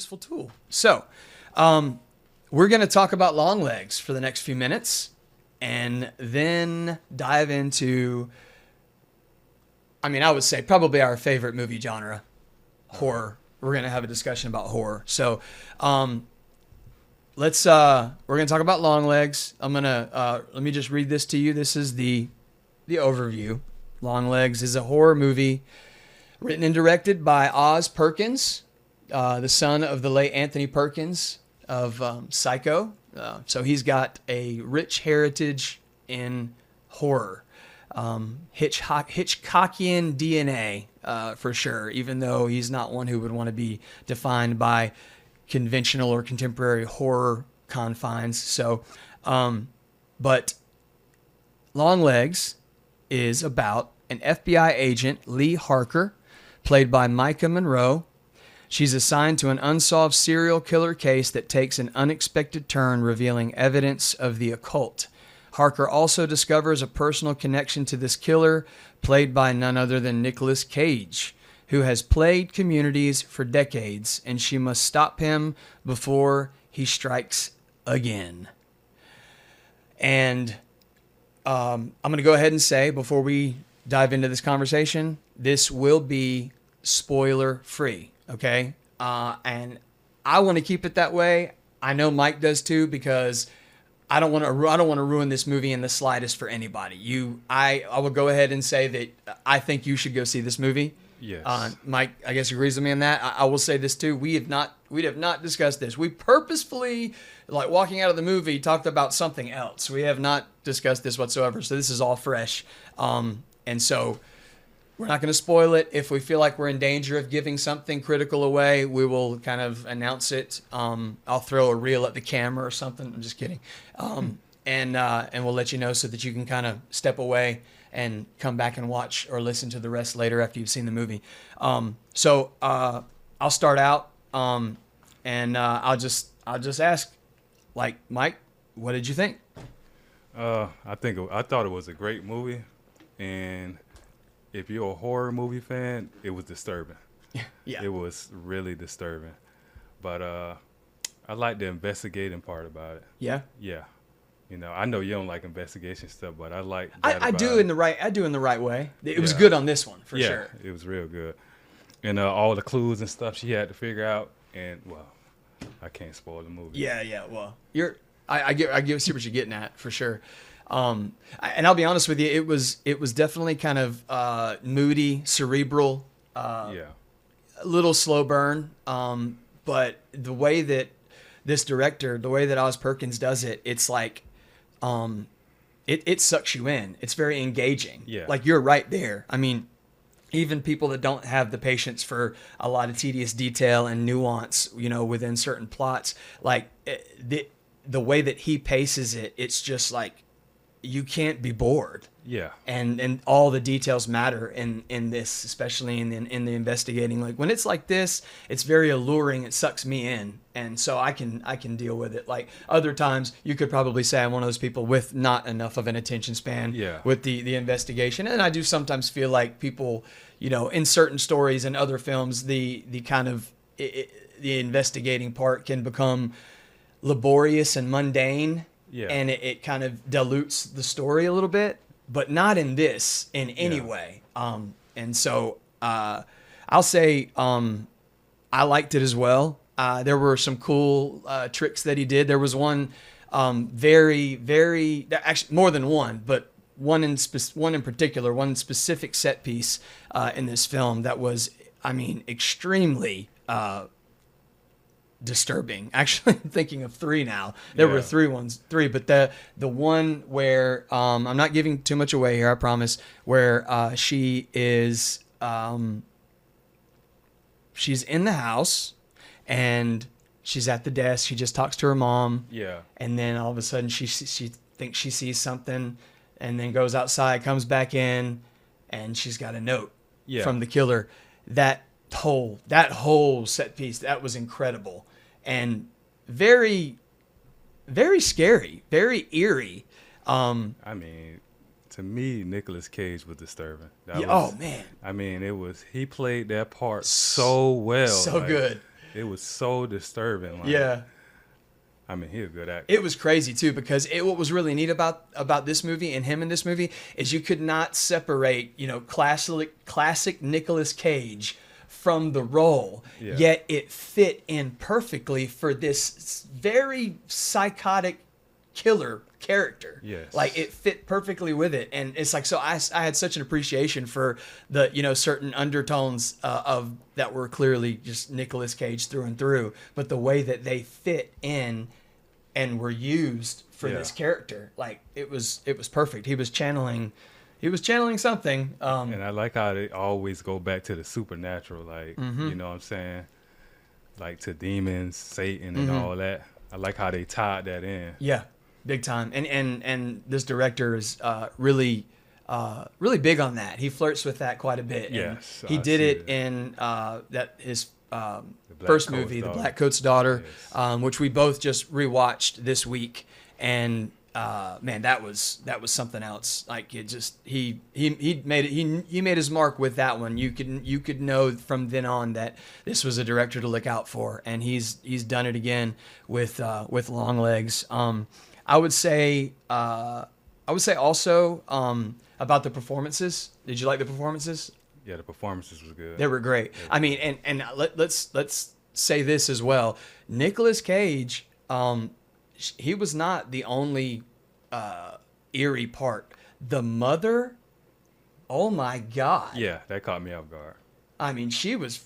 useful tool. So, we're going to talk about Longlegs for the next few minutes and then dive into, I would say probably our favorite movie genre, horror. We're going to have a discussion about horror. So, we're going to talk about Longlegs. Let me just read this to you. This is the overview. Longlegs is a horror movie written and directed by Oz Perkins, the son of the late Anthony Perkins of Psycho. So he's got a rich heritage in horror. Hitchcockian DNA, for sure, even though he's not one who would want to be defined by conventional or contemporary horror confines. So, but Longlegs is about an FBI agent, Lee Harker, played by Micah Monroe. She's assigned to an unsolved serial killer case that takes an unexpected turn, revealing evidence of the occult. Harker also discovers a personal connection to this killer, played by none other than Nicolas Cage, who has plagued communities for decades, and she must stop him before he strikes again. And I'm going to go ahead and say, before we dive into this conversation, this will be spoiler free. Okay. And I want to keep it that way. I know Mike does too, because I don't want to ruin this movie in the slightest for anybody. I will go ahead and say that I think you should go see this movie. Yes. Mike, I guess agrees with me on that. I will say this too. We have not discussed this. We purposefully, like walking out of the movie, talked about something else. We have not discussed this whatsoever. So this is all fresh. And so we're not going to spoil it. If we feel like we're in danger of giving something critical away, we will kind of announce it. I'll throw a reel at the camera or something. I'm just kidding. And we'll let you know so that you can kind of step away and come back and watch or listen to the rest later after you've seen the movie. So I'll start out, and I'll just ask, like, Mike, what did you think? I thought it was a great movie, and if you're a horror movie fan, it was disturbing. Yeah. It was really disturbing, but I like the investigating part about it. Yeah. Yeah. You know, I know you don't like investigation stuff, but I like that I do about in the right way. It was good on this one for sure. Yeah, it was real good. And all the clues and stuff she had to figure out, and well, I can't spoil the movie. Yeah. Well, I see what you're getting at for sure. And I'll be honest with you, it was definitely kind of moody, cerebral, a little slow burn. But the way that this director, the way that Oz Perkins does it, it's like, it sucks you in. It's very engaging. Yeah. Like you're right there. I mean, even people that don't have the patience for a lot of tedious detail and nuance, within certain plots, like the way that he paces it, it's just like, you can't be bored. Yeah. And all the details matter in this, especially in the investigating. Like when it's like this, it's very alluring. It sucks me in. And so I can deal with it. Like other times you could probably say I'm one of those people with not enough of an attention span with the investigation. And I do sometimes feel like people, in certain stories and other films, the kind of the investigating part can become laborious and mundane. Yeah. And it kind of dilutes the story a little bit, but not in this in any way. And so I'll say I liked it as well. There were some cool tricks that he did. There was one very, very, actually more than one, but one in particular, one specific set piece in this film that was, extremely disturbing. Actually, I'm thinking of three now. There were three, but the one where I'm not giving too much away here, I promise, where she is she's in the house and she's at the desk. She just talks to her mom. Yeah. And then all of a sudden she thinks she sees something and then goes outside, comes back in, and she's got a note from the killer. That whole set piece, that was incredible and very, very scary, very eerie. To me, Nicolas Cage was disturbing. Oh man! He played that part so well. So good. It was so disturbing. Like, Yeah. I mean, he's a good actor. It was crazy too because what was really neat about this movie and him in this movie is you could not separate, classic Nicolas Cage from the role. Yeah. Yet it fit in perfectly for this very psychotic killer character. Yes. Like it fit perfectly with it. And it's like, so I had such an appreciation for the, certain undertones of that were clearly just Nicolas Cage through and through, but the way that they fit in and were used for this character, like it was perfect. He was channeling something. And I like how they always go back to the supernatural, like, you know what I'm saying? Like to demons, Satan, and all that. I like how they tied that in. Yeah, big time. And this director is really big on that. He flirts with that quite a bit. Yes, and he did it in his first movie, The Black Coat's Daughter, which we both just rewatched this week. And man, that was something else. Like it just he made it. He made his mark with that one. You could know from then on that this was a director to look out for, and he's done it again with Longlegs. I would say also about the performances. Did you like the performances? Yeah, the performances was good. They were great. I mean, and let's say this as well. Nicolas Cage, he was not the only eerie part. The mother, oh my God. Yeah, that caught me off guard. I mean, she was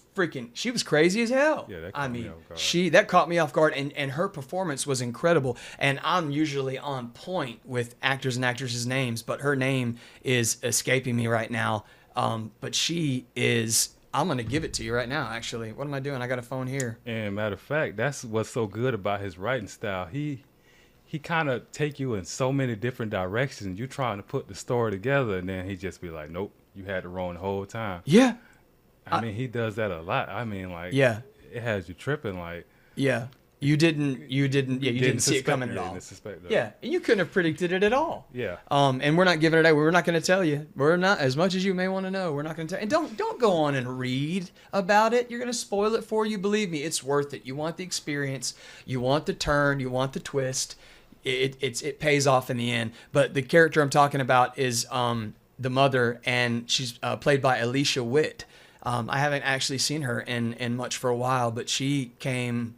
crazy as hell. Yeah, that caught me off guard. That caught me off guard, and her performance was incredible. And I'm usually on point with actors and actresses' names, but her name is escaping me right now. But she is, I'm going to give it to you right now, actually. What am I doing? I got a phone here. And matter of fact, that's what's so good about his writing style. He kind of take you in so many different directions. You trying to put the story together, and then he just be like, nope, you had it wrong the whole time. Yeah. I mean, he does that a lot. I mean, like, yeah, it has you tripping, like. Yeah. You didn't see it coming at all. Didn't suspect that. Yeah, and you couldn't have predicted it at all. Yeah. And we're not giving it away. We're not going to tell you. We're not, as much as you may want to know. We're not going to tell. And don't go on and read about it. You're going to spoil it for you. Believe me, it's worth it. You want the experience. You want the turn. You want the twist. It pays off in the end. But the character I'm talking about is the mother, and she's played by Alicia Witt. I haven't actually seen her in much for a while, but she came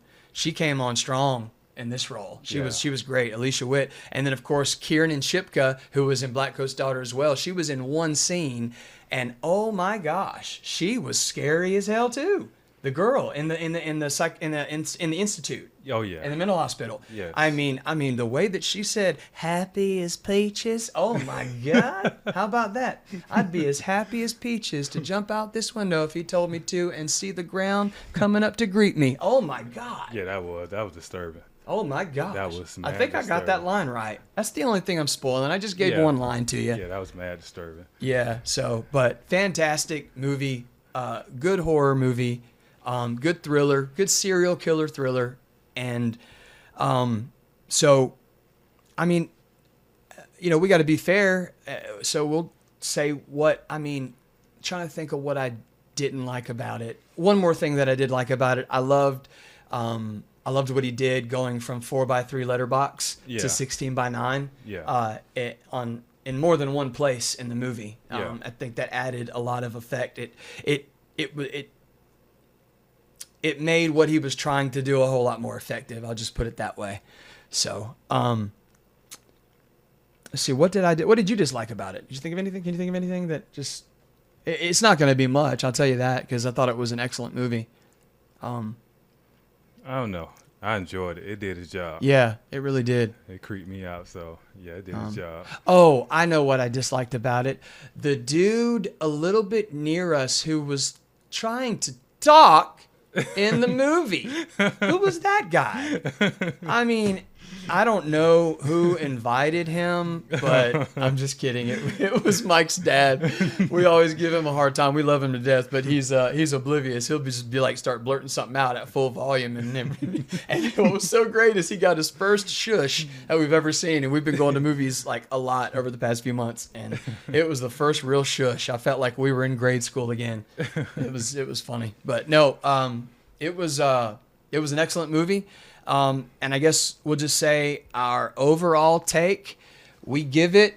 on strong in this role. She was great, Alicia Witt. And then of course Kiernan Shipka, who was in Black Coat's Daughter as well. She was in one scene, and oh my gosh, she was scary as hell too. The girl in the institute. Oh yeah. In the mental hospital. Yes. I mean the way that she said happy as peaches. Oh my God. How about that? I'd be as happy as peaches to jump out this window if he told me to and see the ground coming up to greet me. Oh my God. Yeah, that was disturbing. Oh my gosh. That was I think I got that line right. That's the only thing I'm spoiling. I just gave one line to you. Yeah, that was mad disturbing. Yeah, but fantastic movie, good horror movie. Good thriller, good serial killer thriller. And so, I mean, we got to be fair. So we'll say trying to think of what I didn't like about it. One more thing that I did like about it. I loved what he did going from 4x3 letterbox to 16:9. Yeah. In more than one place in the movie. Yeah. I think that added a lot of effect. It made what he was trying to do a whole lot more effective. I'll just put it that way. So, let's see. What did you dislike about it? Did you think of anything? Can you think of anything that just? It's not going to be much. I'll tell you that, because I thought it was an excellent movie. I don't know. I enjoyed it. It did its job. Yeah, it really did. It creeped me out. So yeah, it did its job. Oh, I know what I disliked about it. The dude a little bit near us who was trying to talk in the movie. Who was that guy? I mean, I don't know who invited him, but I'm just kidding. It was Mike's dad. We always give him a hard time. We love him to death, but he's oblivious. He'll just be like, start blurting something out at full volume. And what was so great is he got his first shush that we've ever seen. And we've been going to movies like a lot over the past few months. And it was the first real shush. I felt like we were in grade school again. It was funny. But no, It was an excellent movie. And I guess we'll just say our overall take, we give it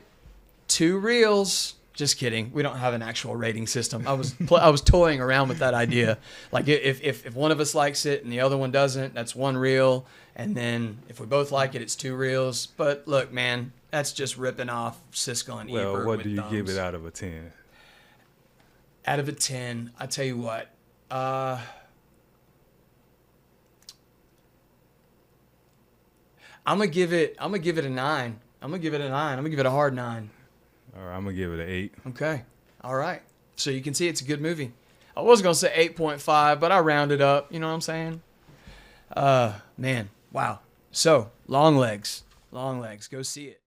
2 reels. Just kidding. We don't have an actual rating system. I was toying around with that idea. Like if one of us likes it and the other one doesn't, that's 1 reel. And then if we both like it, it's 2 reels. But look, man, that's just ripping off Siskel and Ebert. Well, what do you thumbs. give it out of a 10? Out of a 10, I tell you what. I'm gonna give it a 9. I'm gonna give it a 9. I'm gonna give it a hard 9. All right, I'm gonna give it an 8. Okay. All right. So you can see it's a good movie. I was gonna say 8.5, but I rounded up. You know what I'm saying? Man, wow. So Longlegs, go see it.